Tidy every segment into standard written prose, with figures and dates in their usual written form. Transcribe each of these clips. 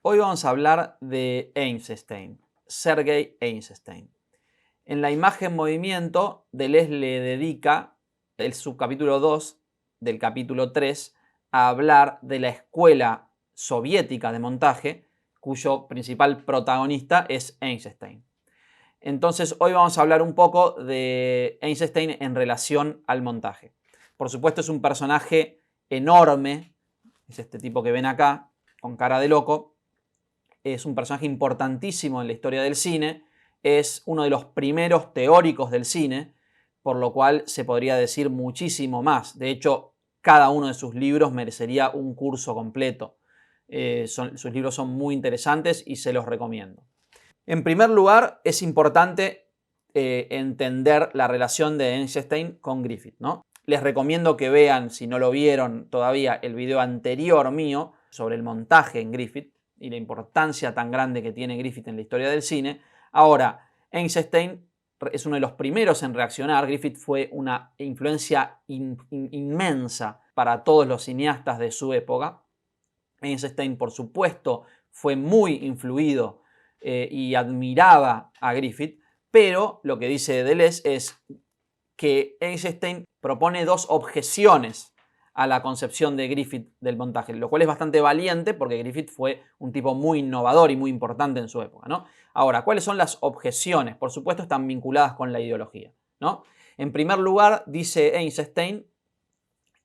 Hoy vamos a hablar de Eisenstein, Sergei Eisenstein. En la imagen movimiento, Deleuze le dedica el subcapítulo 2 del capítulo 3 a hablar de la escuela soviética de montaje, cuyo principal protagonista es Eisenstein. Entonces, hoy vamos a hablar un poco de Eisenstein en relación al montaje. Por supuesto, es un personaje enorme, es este tipo que ven acá, con cara de loco. Es un personaje importantísimo en la historia del cine, es uno de los primeros teóricos del cine, por lo cual se podría decir muchísimo más. De hecho, cada uno de sus libros merecería un curso completo. Sus libros son muy interesantes y se los recomiendo. En primer lugar, es importante entender la relación de Eisenstein con Griffith, ¿no? Les recomiendo que vean, si no lo vieron todavía, el video anterior mío sobre el montaje en Griffith y la importancia tan grande que tiene Griffith en la historia del cine. Ahora, Eisenstein es uno de los primeros en reaccionar. Griffith fue una influencia inmensa para todos los cineastas de su época. Eisenstein, por supuesto, fue muy influido y admiraba a Griffith, pero lo que dice Deleuze es que Eisenstein propone dos objeciones a la concepción de Griffith del montaje, lo cual es bastante valiente porque Griffith fue un tipo muy innovador y muy importante en su época, ¿no? Ahora, ¿cuáles son las objeciones? Por supuesto, están vinculadas con la ideología, ¿no? En primer lugar, dice Eisenstein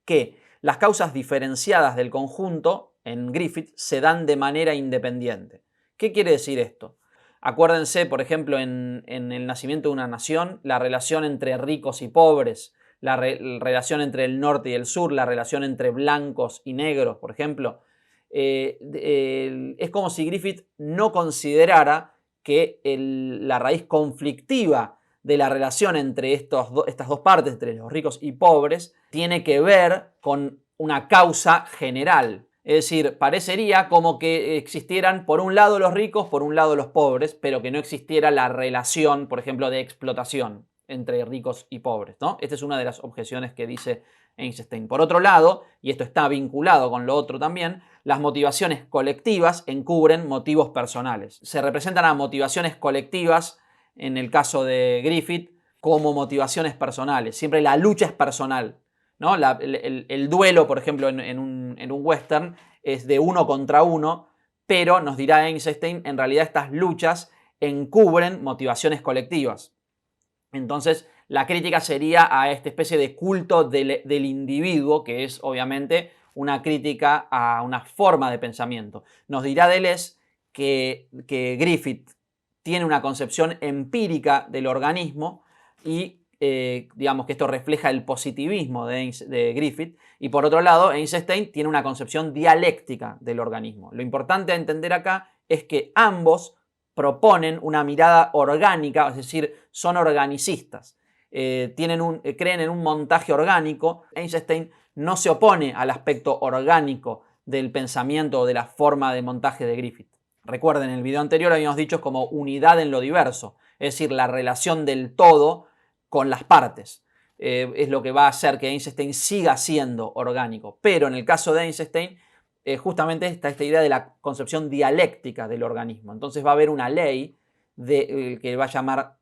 que las causas diferenciadas del conjunto en Griffith se dan de manera independiente. ¿Qué quiere decir esto? Acuérdense, por ejemplo, en El nacimiento de una nación, la relación entre ricos y pobres, la relación entre el norte y el sur, la relación entre blancos y negros, por ejemplo. Es como si Griffith no considerara que la raíz conflictiva de la relación entre estas dos partes, entre los ricos y pobres, tiene que ver con una causa general. Es decir, parecería como que existieran por un lado los ricos, por un lado los pobres, pero que no existiera la relación, por ejemplo, de explotación entre ricos y pobres, ¿no? Esta es una de las objeciones que dice Eisenstein. Por otro lado, y esto está vinculado con lo otro también, las motivaciones colectivas encubren motivos personales. Se representan a motivaciones colectivas, en el caso de Griffith, como motivaciones personales. Siempre la lucha es personal, ¿no? El duelo, por ejemplo, en un western es de uno contra uno, pero nos dirá Eisenstein, en realidad estas luchas encubren motivaciones colectivas. Entonces, la crítica sería a esta especie de culto del individuo, que es obviamente una crítica a una forma de pensamiento. Nos dirá Deleuze que Griffith tiene una concepción empírica del organismo y digamos que esto refleja el positivismo de Griffith, y por otro lado Eisenstein tiene una concepción dialéctica del organismo. Lo importante a entender acá es que ambos proponen una mirada orgánica, es decir, son organicistas, creen en un montaje orgánico. Eisenstein no se opone al aspecto orgánico del pensamiento o de la forma de montaje de Griffith. Recuerden, en el video anterior habíamos dicho como unidad en lo diverso, es decir, la relación del todo con las partes. Es lo que va a hacer que Eisenstein siga siendo orgánico. Pero en el caso de Eisenstein, justamente está esta idea de la concepción dialéctica del organismo. Entonces va a haber una ley que va a llamar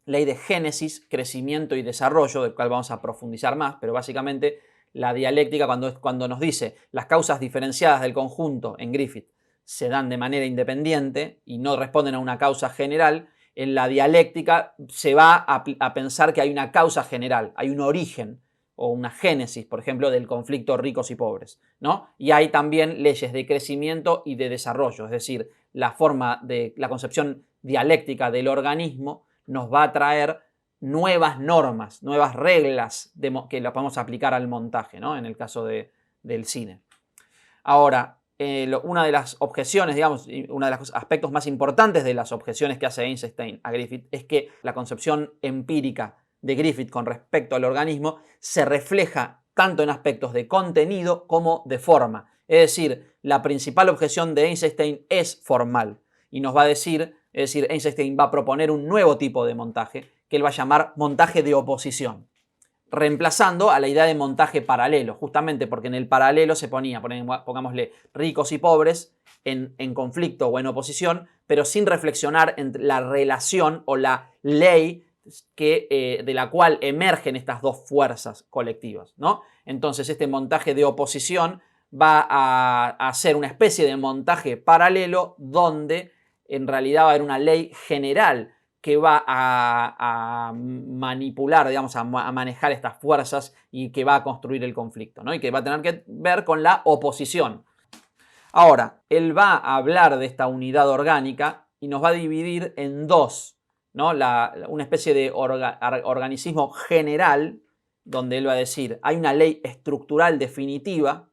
ley de génesis, crecimiento y desarrollo, del cual vamos a profundizar más, pero básicamente la dialéctica cuando nos dice las causas diferenciadas del conjunto en Griffith se dan de manera independiente y no responden a una causa general, en la dialéctica se va a pensar que hay una causa general, hay un origen o una génesis, por ejemplo, del conflicto ricos y pobres, ¿no? Y hay también leyes de crecimiento y de desarrollo, es decir, la concepción dialéctica del organismo nos va a traer nuevas normas, nuevas reglas que las podemos aplicar al montaje, ¿no? En el caso del cine. Ahora, una de las objeciones, digamos, uno de los aspectos más importantes de las objeciones que hace Eisenstein a Griffith es que la concepción empírica de Griffith con respecto al organismo se refleja tanto en aspectos de contenido como de forma. Es decir, la principal objeción de Eisenstein es formal y nos va a decir, es decir, Eisenstein va a proponer un nuevo tipo de montaje que él va a llamar montaje de oposición, reemplazando a la idea de montaje paralelo, justamente porque en el paralelo se ponía, pongámosle, ricos y pobres en conflicto o en oposición, pero sin reflexionar en la relación o la ley de la cual emergen estas dos fuerzas colectivas, ¿no? Entonces este montaje de oposición va a ser una especie de montaje paralelo donde en realidad va a haber una ley general que va a manipular, digamos, a manejar estas fuerzas y que va a construir el conflicto, ¿no? Y que va a tener que ver con la oposición. Ahora, él va a hablar de esta unidad orgánica y nos va a dividir en dos, ¿no? Una especie de organicismo general, donde él va a decir, hay una ley estructural definitiva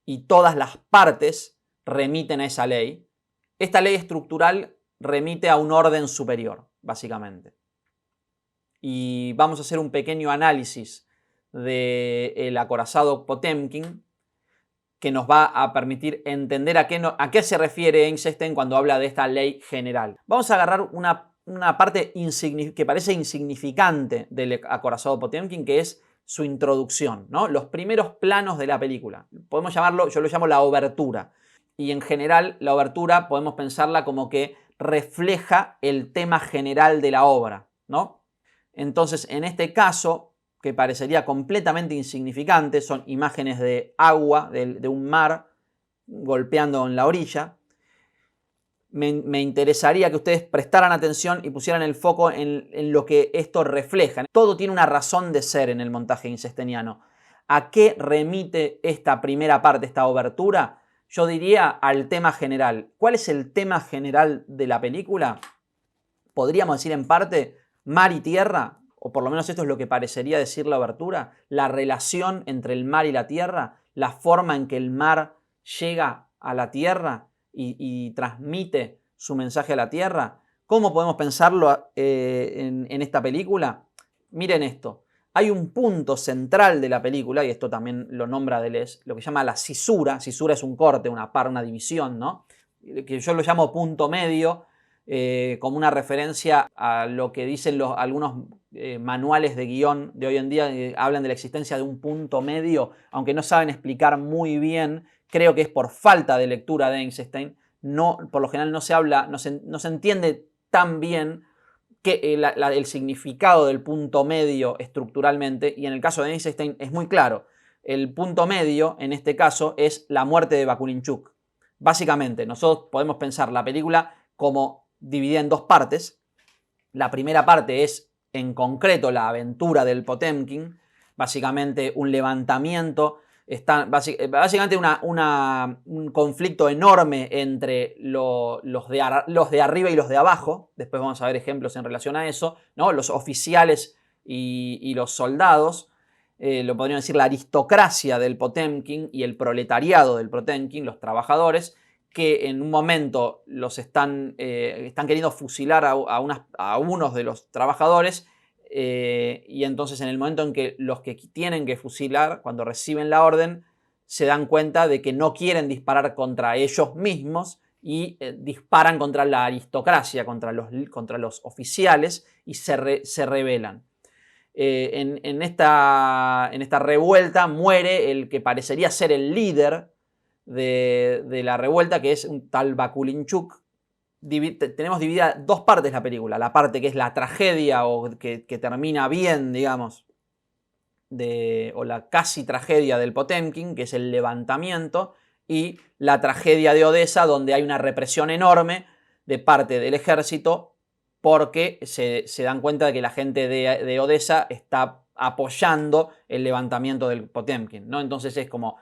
y todas las partes remiten a esa ley. Esta ley estructural remite a un orden superior, básicamente. Y vamos a hacer un pequeño análisis del acorazado Potemkin que nos va a permitir entender a qué se refiere Einstein cuando habla de esta ley general. Vamos a agarrar una parte que parece insignificante del acorazado Potemkin, que es su introducción, ¿no? Los primeros planos de la película. Podemos llamarlo, yo lo llamo la obertura. Y en general la obertura podemos pensarla como que refleja el tema general de la obra, ¿no? Entonces, en este caso, que parecería completamente insignificante, son imágenes de agua, de un mar golpeando en la orilla. Me interesaría que ustedes prestaran atención y pusieran el foco en lo que esto refleja. Todo tiene una razón de ser en el montaje einsteiniano. ¿A qué remite esta primera parte, esta obertura? Yo diría al tema general. ¿Cuál es el tema general de la película? Podríamos decir en parte mar y tierra, o por lo menos esto es lo que parecería decir la obertura, la relación entre el mar y la tierra, la forma en que el mar llega a la tierra y transmite su mensaje a la tierra. ¿Cómo podemos pensarlo en esta película? Miren esto. Hay un punto central de la película, y esto también lo nombra Deleuze, lo que llama la cisura. Cisura es un corte, una división, ¿no? Que yo lo llamo punto medio, como una referencia a lo que dicen algunos manuales de guión de hoy en día, hablan de la existencia de un punto medio, aunque no saben explicar muy bien. Creo que es por falta de lectura de Einstein. No, por lo general no se entiende tan bien el significado del punto medio estructuralmente, y en el caso de Einstein es muy claro. El punto medio, en este caso, es la muerte de Bakuninchuk. Básicamente, nosotros podemos pensar la película como dividida en dos partes. La primera parte es, en concreto, la aventura del Potemkin, básicamente un levantamiento, básicamente un conflicto enorme entre los de arriba y los de abajo. Después vamos a ver ejemplos en relación a eso, ¿no? Los oficiales y los soldados. Lo podrían decir la aristocracia del Potemkin y el proletariado del Potemkin, los trabajadores, que en un momento los están queriendo fusilar a unos de los trabajadores, y entonces en el momento en que los que tienen que fusilar, cuando reciben la orden, se dan cuenta de que no quieren disparar contra ellos mismos y disparan contra la aristocracia, contra los oficiales, y se rebelan. En esta revuelta muere el que parecería ser el líder de la revuelta, que es un tal Bakuninchuk. Tenemos dividida dos partes la película. La parte que es la tragedia, o que termina bien, digamos, o la casi tragedia del Potemkin, que es el levantamiento, y la tragedia de Odessa, donde hay una represión enorme de parte del ejército, porque se dan cuenta de que la gente de Odessa está apoyando el levantamiento del Potemkin, ¿no? Entonces es como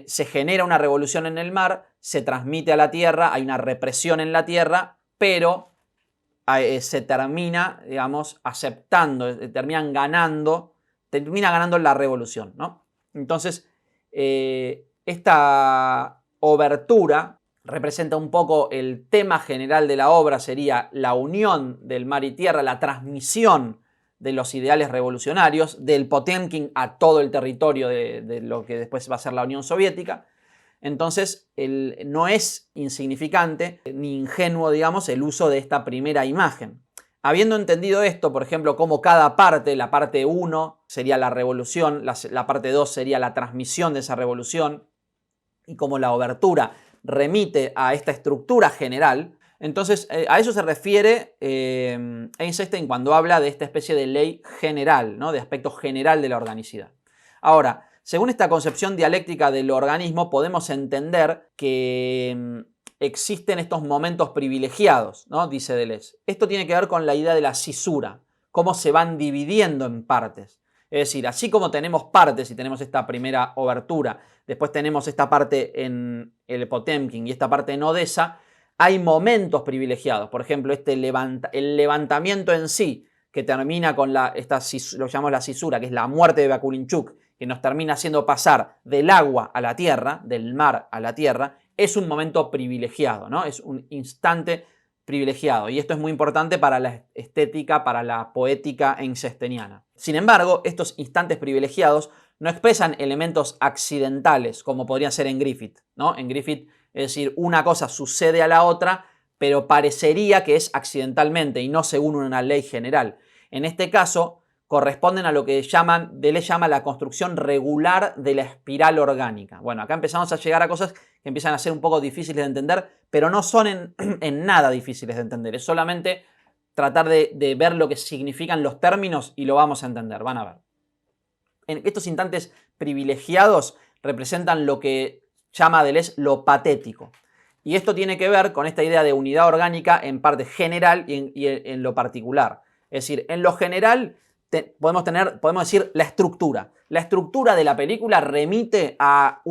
se genera una revolución en el mar, se transmite a la tierra, hay una represión en la tierra, pero se termina, digamos, aceptando, termina ganando la revolución, ¿no? Entonces, esta obertura representa un poco el tema general de la obra, sería la unión del mar y tierra, la transmisión de los ideales revolucionarios, del Potemkin a todo el territorio de lo que después va a ser la Unión Soviética. Entonces, no es insignificante ni ingenuo, digamos, el uso de esta primera imagen. Habiendo entendido esto, por ejemplo, cómo cada parte, la parte 1 sería la revolución, la parte 2 sería la transmisión de esa revolución, y cómo la obertura remite a esta estructura general. Entonces, a eso se refiere Eisenstein cuando habla de esta especie de ley general, ¿no? De aspecto general de la organicidad. Ahora, según esta concepción dialéctica del organismo, podemos entender que existen estos momentos privilegiados, ¿no? Dice Deleuze. Esto tiene que ver con la idea de la cisura, cómo se van dividiendo en partes. Es decir, así como tenemos partes y tenemos esta primera obertura, después tenemos esta parte en el Potemkin y esta parte en Odessa, hay momentos privilegiados. Por ejemplo, el levantamiento en sí, que termina con lo llamamos la cisura, que es la muerte de Bakulinchuk, que nos termina haciendo pasar del agua a la tierra, del mar a la tierra, es un momento privilegiado, ¿no? Es un instante privilegiado. Y esto es muy importante para la estética, para la poética eisensteiniana. Sin embargo, estos instantes privilegiados no expresan elementos accidentales, como podrían ser en Griffith, ¿no? En Griffith, es decir, una cosa sucede a la otra, pero parecería que es accidentalmente y no según una ley general. En este caso, corresponden a lo que Deleuze llama la construcción regular de la espiral orgánica. Bueno, acá empezamos a llegar a cosas que empiezan a ser un poco difíciles de entender, pero no son en nada difíciles de entender. Es solamente tratar de ver lo que significan los términos y lo vamos a entender. Van a ver. En estos instantes privilegiados representan lo que llama Deleuze lo patético. Y esto tiene que ver con esta idea de unidad orgánica en parte general y en lo particular. Es decir, en lo general podemos decir la estructura. La estructura de la película remite a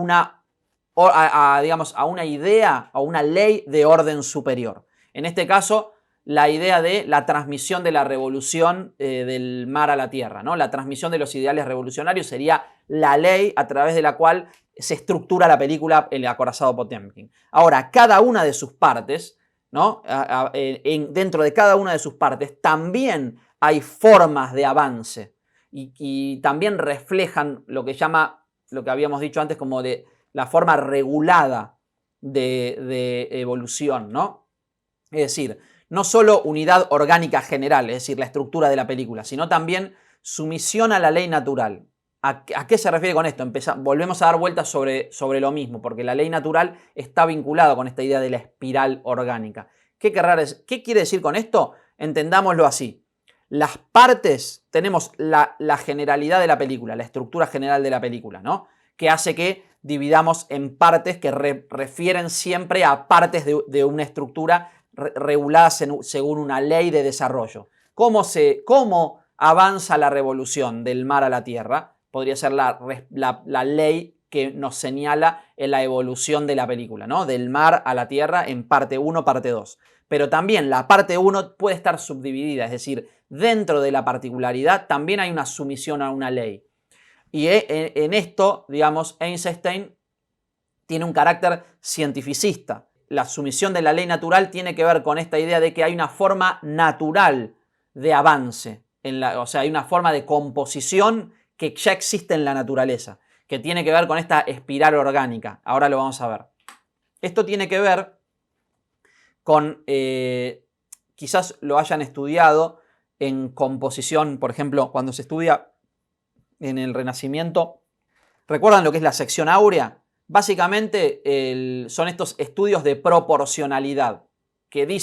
digamos, a una idea, a una ley de orden superior. En este caso, la idea de la transmisión de la revolución del mar a la tierra, ¿no? La transmisión de los ideales revolucionarios sería la ley a través de la cual se estructura la película El acorazado Potemkin. Ahora, cada una de sus partes, ¿no? Dentro de cada una de sus partes también hay formas de avance y también reflejan lo que habíamos dicho antes como de la forma regulada de evolución, ¿no? Es decir, no solo unidad orgánica general, es decir, la estructura de la película, sino también sumisión a la ley natural. ¿A qué se refiere con esto? Volvemos a dar vueltas sobre lo mismo, porque la ley natural está vinculada con esta idea de la espiral orgánica. ¿Qué quiere decir con esto? Entendámoslo así. Las partes, tenemos la generalidad de la película, la estructura general de la película, ¿no? Que hace que dividamos en partes que refieren siempre a partes de una estructura reguladas según una ley de desarrollo. ¿Cómo avanza la revolución del mar a la tierra? Podría ser la ley que nos señala en la evolución de la película, ¿no? Del mar a la tierra en parte 1, parte 2. Pero también la parte 1 puede estar subdividida, es decir, dentro de la particularidad también hay una sumisión a una ley. Y en esto, digamos, Eisenstein tiene un carácter cientificista. La sumisión de la ley natural tiene que ver con esta idea de que hay una forma natural de avance, o sea, hay una forma de composición que ya existe en la naturaleza, que tiene que ver con esta espiral orgánica. Ahora lo vamos a ver. Esto tiene que ver con, quizás lo hayan estudiado en composición, por ejemplo, cuando se estudia en el Renacimiento. ¿Recuerdan lo que es la sección áurea? Básicamente son estos estudios de proporcionalidad que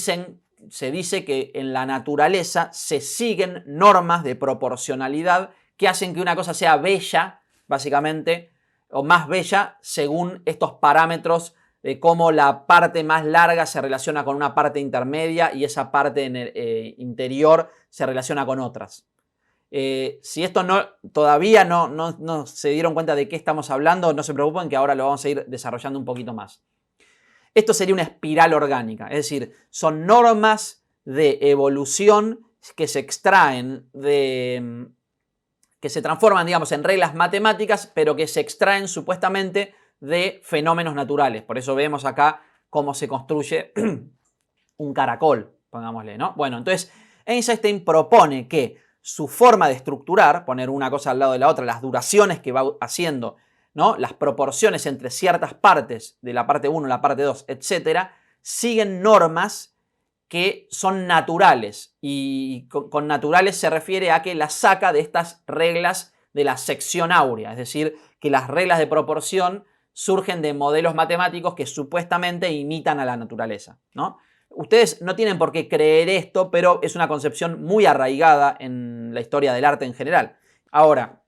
se dice que en la naturaleza se siguen normas de proporcionalidad que hacen que una cosa sea bella, básicamente, o más bella según estos parámetros de cómo la parte más larga se relaciona con una parte intermedia y esa parte en el interior se relaciona con otras. Si esto todavía no se dieron cuenta de qué estamos hablando, no se preocupen que ahora lo vamos a ir desarrollando un poquito más. Esto sería una espiral orgánica, es decir, son normas de evolución que se extraen que se transforman, digamos, en reglas matemáticas, pero que se extraen supuestamente de fenómenos naturales. Por eso vemos acá cómo se construye un caracol, pongámosle, ¿no? Bueno, entonces Eisenstein propone que su forma de estructurar, poner una cosa al lado de la otra, las duraciones que va haciendo, ¿no? Las proporciones entre ciertas partes de la parte 1, la parte 2, etc., siguen normas que son naturales. Y con naturales se refiere a que las saca de estas reglas de la sección áurea. Es decir, que las reglas de proporción surgen de modelos matemáticos que supuestamente imitan a la naturaleza, ¿no? Ustedes no tienen por qué creer esto, pero es una concepción muy arraigada en la historia del arte en general. Ahora,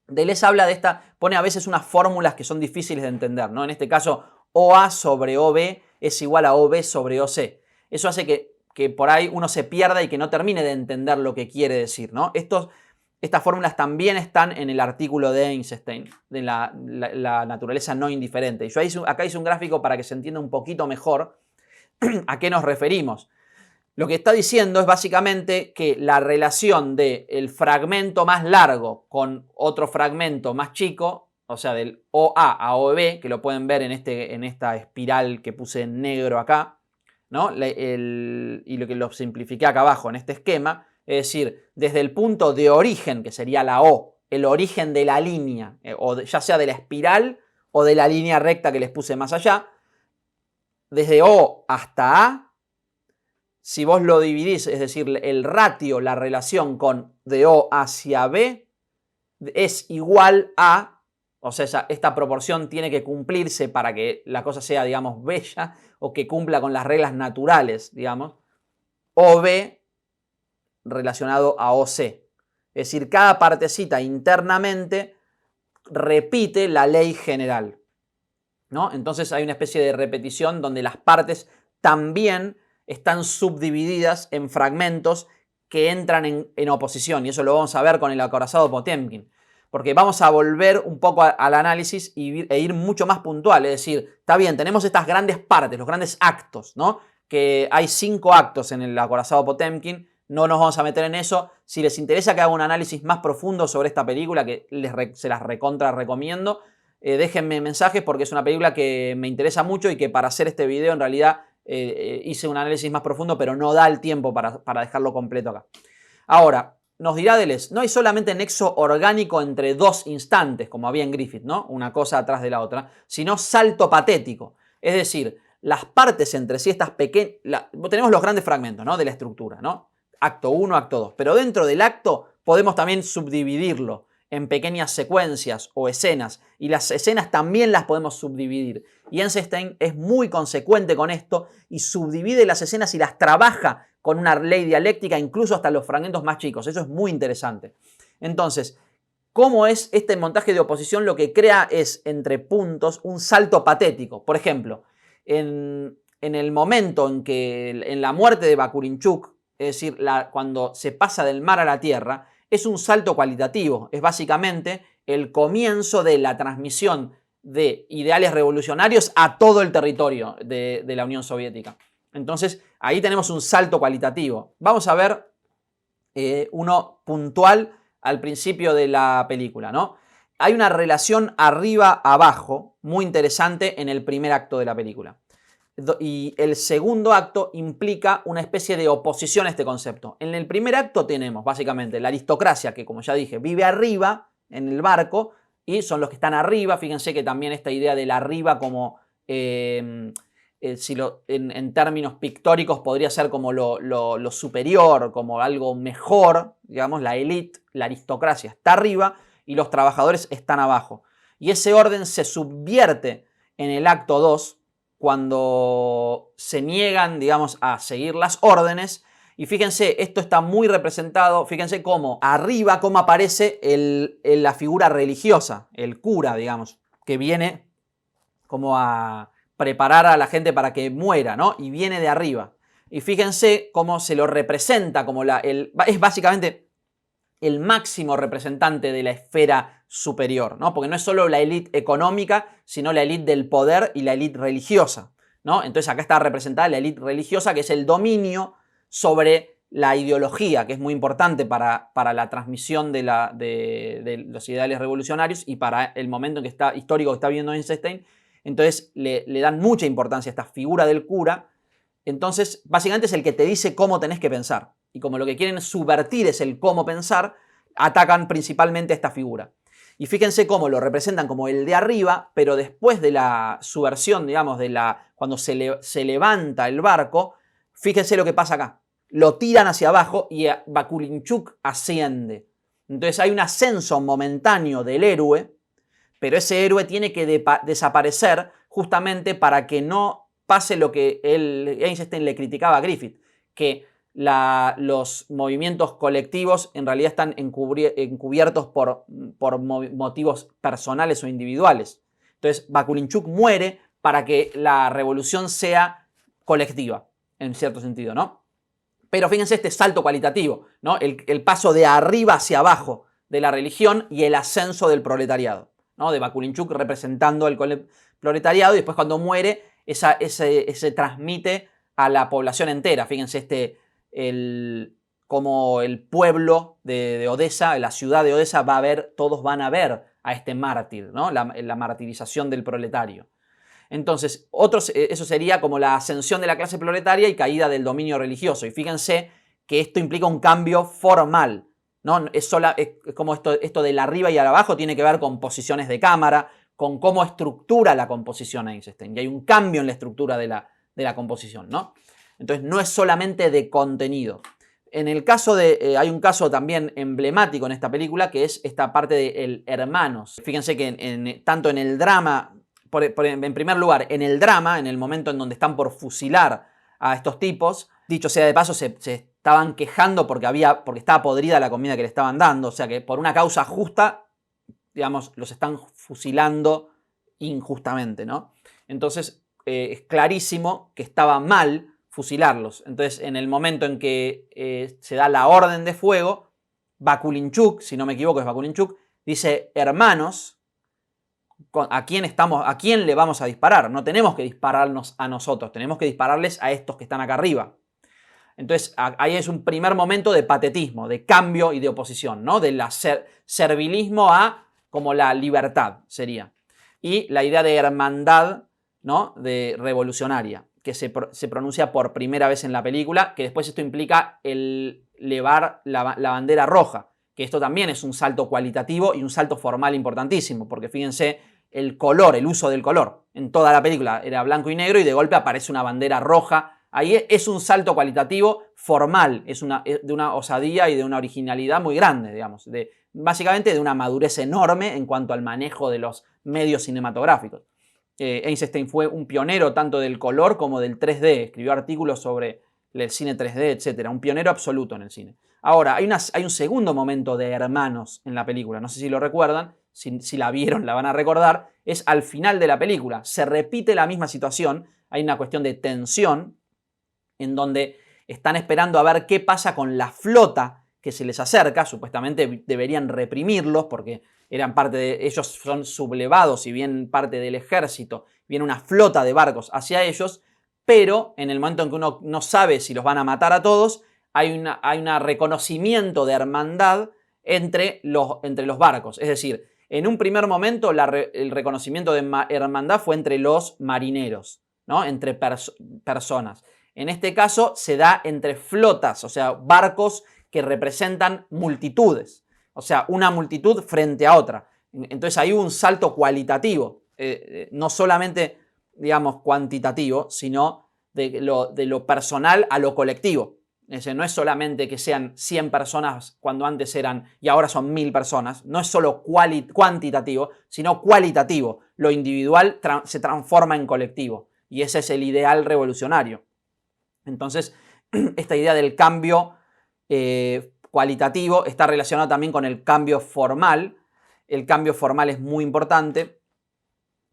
Deleuze habla de pone a veces unas fórmulas que son difíciles de entender, ¿no? En este caso, OA sobre OB es igual a OB sobre OC. Eso hace que por ahí uno se pierda y que no termine de entender lo que quiere decir, ¿no? Estas fórmulas también están en el artículo de Einstein, de la naturaleza no indiferente. Y yo acá hice un gráfico para que se entienda un poquito mejor a qué nos referimos. Lo que está diciendo es básicamente que la relación del fragmento más largo con otro fragmento más chico, o sea, del OA a OB, que lo pueden ver en esta espiral que puse en negro acá, ¿no? Y lo que lo simplifiqué acá abajo en este esquema, es decir, desde el punto de origen, que sería la O, el origen de la línea, o ya sea de la espiral o de la línea recta que les puse más allá, desde O hasta A, si vos lo dividís, es decir, el ratio, la relación de O hacia B, es igual a, o sea, esta proporción tiene que cumplirse para que la cosa sea, digamos, bella o que cumpla con las reglas naturales, digamos, OB relacionado a OC. Es decir, cada partecita internamente repite la ley general, ¿no? Entonces hay una especie de repetición donde las partes también están subdivididas en fragmentos que entran en oposición, y eso lo vamos a ver con el acorazado Potemkin, porque vamos a volver un poco al análisis e ir mucho más puntual, es decir, está bien, tenemos estas grandes partes, los grandes actos, ¿no? Que hay 5 actos en el acorazado Potemkin, no nos vamos a meter en eso. Si les interesa que haga un análisis más profundo sobre esta película, que se las recontra recomiendo, déjenme mensajes porque es una película que me interesa mucho y que para hacer este video en realidad hice un análisis más profundo, pero no da el tiempo para dejarlo completo acá. Ahora, nos dirá Deleuze, no hay solamente nexo orgánico entre dos instantes, como había en Griffith, ¿no? Una cosa atrás de la otra, sino salto patético. Es decir, las partes entre sí, estas pequeñas... Tenemos los grandes fragmentos, ¿no? De la estructura, ¿no? Acto 1, acto 2. Pero dentro del acto podemos también subdividirlo en pequeñas secuencias o escenas, y las escenas también las podemos subdividir. Y Einstein es muy consecuente con esto y subdivide las escenas y las trabaja con una ley dialéctica, incluso hasta los fragmentos más chicos. Eso es muy interesante. Entonces, ¿cómo es este montaje de oposición? Lo que crea es, entre puntos, un salto patético. Por ejemplo, en el momento en la muerte de Bakurinchuk, es decir, cuando se pasa del mar a la tierra, es un salto cualitativo. Es básicamente el comienzo de la transmisión de ideales revolucionarios a todo el territorio de la Unión Soviética. Entonces, ahí tenemos un salto cualitativo. Vamos a ver uno puntual al principio de la película, ¿no? Hay una relación arriba-abajo muy interesante en el primer acto de la película. Y el segundo acto implica una especie de oposición a este concepto. En el primer acto tenemos básicamente la aristocracia, que como ya dije, vive arriba en el barco y son los que están arriba. Fíjense que también esta idea del arriba como, en términos pictóricos podría ser como lo superior, como algo mejor, digamos, la élite, la aristocracia está arriba y los trabajadores están abajo. Y ese orden se subvierte en el acto 2, cuando se niegan, digamos, a seguir las órdenes. Y fíjense, esto está muy representado, fíjense cómo arriba, cómo aparece la figura religiosa, el cura, digamos, que viene como a preparar a la gente para que muera, ¿no? Y viene de arriba. Y fíjense cómo se lo representa como es básicamente el máximo representante de la esfera superior, ¿no? Porque no es solo la élite económica, sino la élite del poder y la élite religiosa, ¿no? Entonces acá está representada la élite religiosa, que es el dominio sobre la ideología, que es muy importante para la transmisión de los ideales revolucionarios y para el momento histórico que está viviendo Einstein. Entonces le dan mucha importancia a esta figura del cura. Entonces, básicamente es el que te dice cómo tenés que pensar. Y como lo que quieren subvertir es el cómo pensar, atacan principalmente a esta figura. Y fíjense cómo lo representan como el de arriba, pero después de la subversión, digamos, cuando se levanta el barco, fíjense lo que pasa acá. Lo tiran hacia abajo y Bakurinchuk asciende. Entonces hay un ascenso momentáneo del héroe, pero ese héroe tiene que desaparecer justamente para que no pase lo que Einstein le criticaba a Griffith, que los movimientos colectivos en realidad están encubiertos por motivos personales o individuales. Entonces Bakulinchuk muere para que la revolución sea colectiva, en cierto sentido, ¿no? Pero fíjense este salto cualitativo, ¿no? El paso de arriba hacia abajo de la religión y el ascenso del proletariado, ¿no? De Bakulinchuk representando el proletariado, y después cuando muere se transmite a la población entera. Fíjense como el pueblo de Odessa, la ciudad de Odessa, todos van a ver a este mártir, ¿no? La martirización del proletario. Entonces, eso sería como la ascensión de la clase proletaria y caída del dominio religioso. Y fíjense que esto implica un cambio formal, ¿no? Es como esto del arriba y al abajo tiene que ver con posiciones de cámara, con cómo estructura la composición Einstein. Y hay un cambio en la estructura de la composición, ¿no? Entonces, no es solamente de contenido. En el caso hay un caso también emblemático en esta película, que es esta parte de Hermanos. Fíjense que tanto en el drama, en primer lugar, en el drama, en el momento en donde están por fusilar a estos tipos, dicho sea de paso, se estaban quejando porque estaba podrida la comida que le estaban dando. O sea que por una causa justa, digamos, los están fusilando injustamente, ¿no? Entonces, es clarísimo que estaba mal fusilarlos. Entonces, en el momento en que se da la orden de fuego, Bakulinchuk, si no me equivoco es Bakulinchuk, dice: hermanos, ¿a quién le vamos a disparar? No tenemos que dispararnos a nosotros, tenemos que dispararles a estos que están acá arriba. Entonces, ahí es un primer momento de patetismo, de cambio y de oposición, ¿no? Del servilismo a como la libertad sería. Y la idea de hermandad, ¿no? De revolucionaria, que se pronuncia por primera vez en la película, que después esto implica el elevar la bandera roja, que esto también es un salto cualitativo y un salto formal importantísimo, porque fíjense el color, el uso del color. En toda la película era blanco y negro y de golpe aparece una bandera roja. Ahí es un salto cualitativo formal, es de una osadía y de una originalidad muy grande, digamos, básicamente de una madurez enorme en cuanto al manejo de los medios cinematográficos. Einstein fue un pionero tanto del color como del 3D, escribió artículos sobre el cine 3D, etc. Un pionero absoluto en el cine. Ahora, hay un segundo momento de hermanos en la película, no sé si lo recuerdan, si la vieron la van a recordar, es al final de la película, se repite la misma situación, hay una cuestión de tensión en donde están esperando a ver qué pasa con la flota que se les acerca, supuestamente deberían reprimirlos porque ellos son sublevados y vienen parte del ejército, viene una flota de barcos hacia ellos, pero en el momento en que uno no sabe si los van a matar a todos, hay un reconocimiento de hermandad entre los barcos. Es decir, en un primer momento el reconocimiento de hermandad fue entre los marineros, ¿no? Entre personas. En este caso se da entre flotas, o sea, barcos que representan multitudes, o sea, una multitud frente a otra. Entonces hay un salto cualitativo, no solamente, digamos, cuantitativo, sino de lo personal a lo colectivo. No es solamente que sean 100 personas cuando antes eran y ahora son 1000 personas, no es solo cuantitativo, sino cualitativo. Lo individual se transforma en colectivo y ese es el ideal revolucionario. Entonces, esta idea del cambio cualitativo está relacionado también con el cambio formal. El cambio formal es muy importante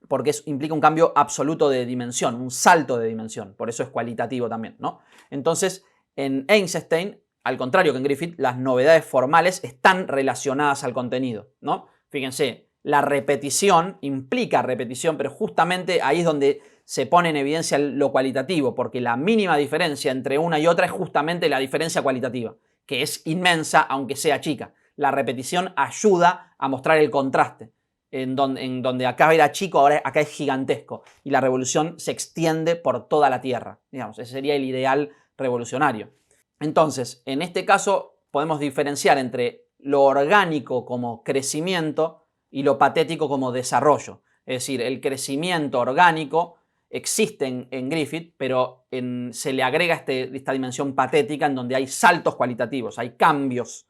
porque implica un cambio absoluto de dimensión, un salto de dimensión. Por eso es cualitativo también, ¿no? Entonces, en Einstein, al contrario que en Griffith, las novedades formales están relacionadas al contenido, ¿no? Fíjense, la repetición implica repetición, pero justamente ahí es donde se pone en evidencia lo cualitativo, porque la mínima diferencia entre una y otra es justamente la diferencia cualitativa, que es inmensa aunque sea chica. La repetición ayuda a mostrar el contraste, en donde acá era chico, ahora acá es gigantesco, y la revolución se extiende por toda la Tierra. Digamos, ese sería el ideal revolucionario. Entonces, en este caso podemos diferenciar entre lo orgánico como crecimiento y lo patético como desarrollo. Es decir, el crecimiento orgánico existe en Griffith, pero se le agrega esta dimensión patética en donde hay saltos cualitativos, hay cambios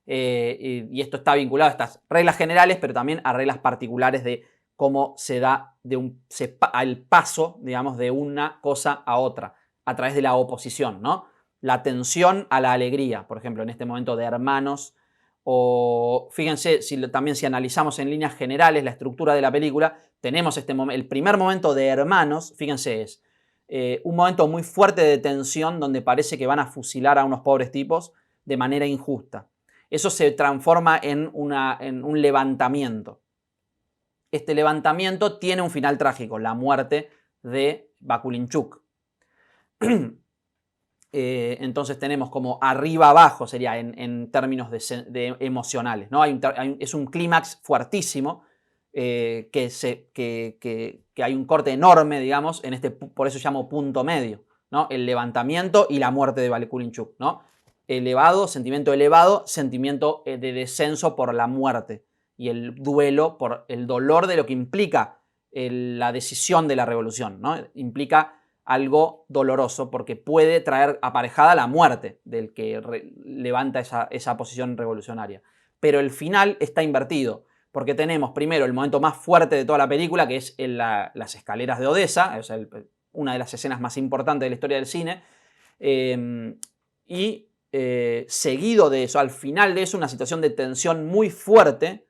y esto está vinculado a estas reglas generales, pero también a reglas particulares de cómo se da el paso, digamos, de una cosa a otra, a través de la oposición, ¿no? La tensión a la alegría, por ejemplo, en este momento de hermanos, o fíjense, también si analizamos en líneas generales la estructura de la película, tenemos el primer momento de hermanos, fíjense, es un momento muy fuerte de tensión donde parece que van a fusilar a unos pobres tipos de manera injusta. Eso se transforma en un levantamiento. Este levantamiento tiene un final trágico, la muerte de Bakulinchuk. Entonces tenemos como arriba abajo, sería en términos de emocionales, ¿no? Es un clímax fuertísimo, que hay un corte enorme, digamos, por eso llamo punto medio, ¿no? El levantamiento y la muerte de Bakulinchuk, ¿no? Sentimiento de descenso por la muerte y el duelo por el dolor de lo que implica la decisión de la revolución, ¿no? Implica algo doloroso porque puede traer aparejada la muerte del que levanta esa posición revolucionaria. Pero el final está invertido, porque tenemos primero el momento más fuerte de toda la película, que es las escaleras de Odessa, o sea, una de las escenas más importantes de la historia del cine, y seguido de eso, al final de eso, una situación de tensión muy fuerte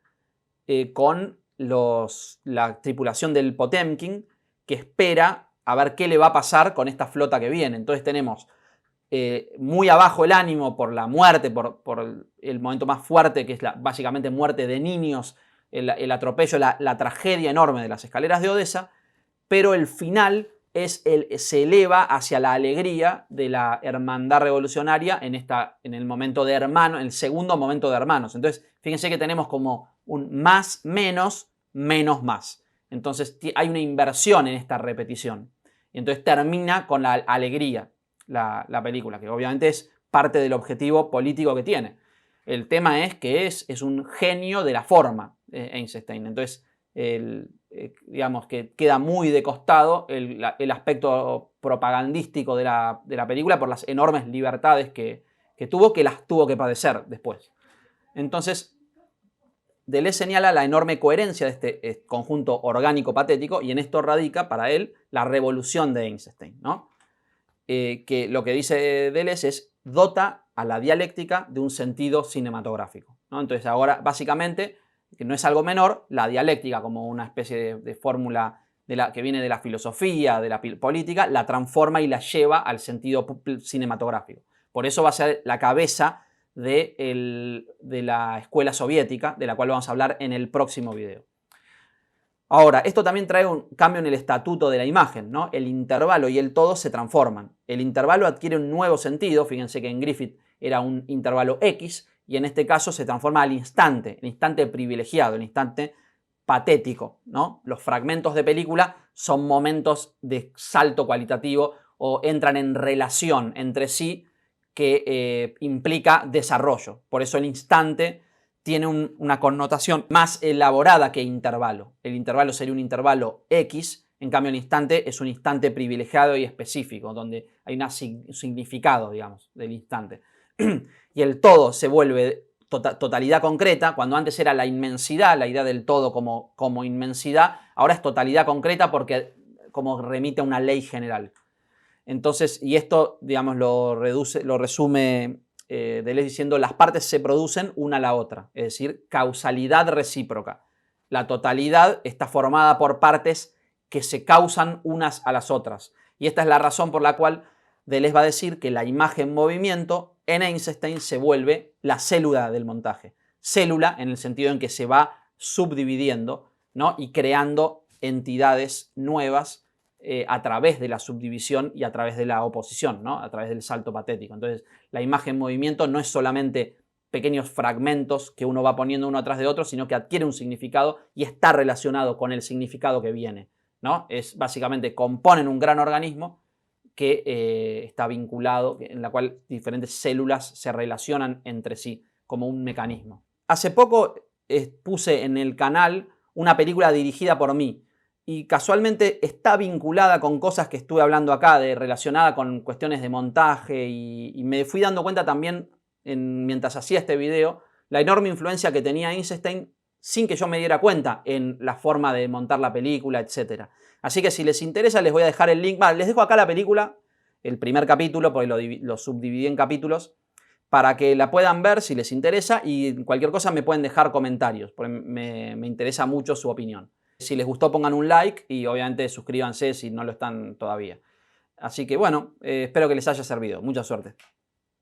con la tripulación del Potemkin, que espera a ver qué le va a pasar con esta flota que viene. Entonces tenemos muy abajo el ánimo por la muerte, por el momento más fuerte, que es básicamente muerte de niños, el atropello, la tragedia enorme de las escaleras de Odessa, pero el final se eleva hacia la alegría de la hermandad revolucionaria en el momento de hermanos, en el segundo momento de hermanos. Entonces, fíjense que tenemos como un más, menos, menos, más. Entonces hay una inversión en esta repetición. Y entonces termina con la alegría la película, que obviamente es parte del objetivo político que tiene. El tema es que es un genio de la forma, Eisenstein. Entonces, digamos que queda muy de costado el aspecto propagandístico de la película por las enormes libertades que las tuvo que padecer después. Entonces, Deleuze señala la enorme coherencia de este conjunto orgánico patético, y en esto radica para él la revolución de Eisenstein, ¿no? Que lo que dice Deleuze es dota a la dialéctica de un sentido cinematográfico, ¿no? Entonces ahora básicamente, que no es algo menor, la dialéctica como una especie de fórmula que viene de la filosofía, de la política, la transforma y la lleva al sentido cinematográfico. Por eso va a ser la cabeza de la escuela soviética, de la cual vamos a hablar en el próximo video. Ahora, esto también trae un cambio en el estatuto de la imagen, ¿no? El intervalo y el todo se transforman. El intervalo adquiere un nuevo sentido, fíjense que en Griffith era un intervalo X, y en este caso se transforma al instante, el instante privilegiado, el instante patético, ¿no? Los fragmentos de película son momentos de salto cualitativo o entran en relación entre sí que implica desarrollo. Por eso el instante tiene una connotación más elaborada que intervalo. El intervalo sería un intervalo X, en cambio el instante es un instante privilegiado y específico, donde hay un significado, digamos, del instante. Y el todo se vuelve totalidad concreta, cuando antes era la inmensidad, la idea del todo como inmensidad, ahora es totalidad concreta porque como remite a una ley general. Entonces, y esto, digamos, lo resume Deleuze diciendo: las partes se producen una a la otra, es decir, causalidad recíproca. La totalidad está formada por partes que se causan unas a las otras. Y esta es la razón por la cual Deleuze va a decir que la imagen movimiento en Eisenstein se vuelve la célula del montaje. Célula en el sentido en que se va subdividiendo, ¿no? Y creando entidades nuevas a través de la subdivisión y a través de la oposición, ¿no? A través del salto patético. Entonces, la imagen movimiento no es solamente pequeños fragmentos que uno va poniendo uno atrás de otro, sino que adquiere un significado y está relacionado con el significado que viene, ¿no? Es básicamente componen un gran organismo que está vinculado, en la cual diferentes células se relacionan entre sí como un mecanismo. Hace poco puse en el canal una película dirigida por mí, y casualmente está vinculada con cosas que estuve hablando acá, relacionada con cuestiones de montaje, y me fui dando cuenta también mientras hacía este video la enorme influencia que tenía Eisenstein sin que yo me diera cuenta en la forma de montar la película, etc. Así que si les interesa les voy a dejar el link. Les dejo acá la película, el primer capítulo, porque lo subdividí en capítulos, para que la puedan ver si les interesa y cualquier cosa me pueden dejar comentarios, porque me interesa mucho su opinión. Si les gustó pongan un like y obviamente suscríbanse si no lo están todavía. Así que bueno, espero que les haya servido. Mucha suerte.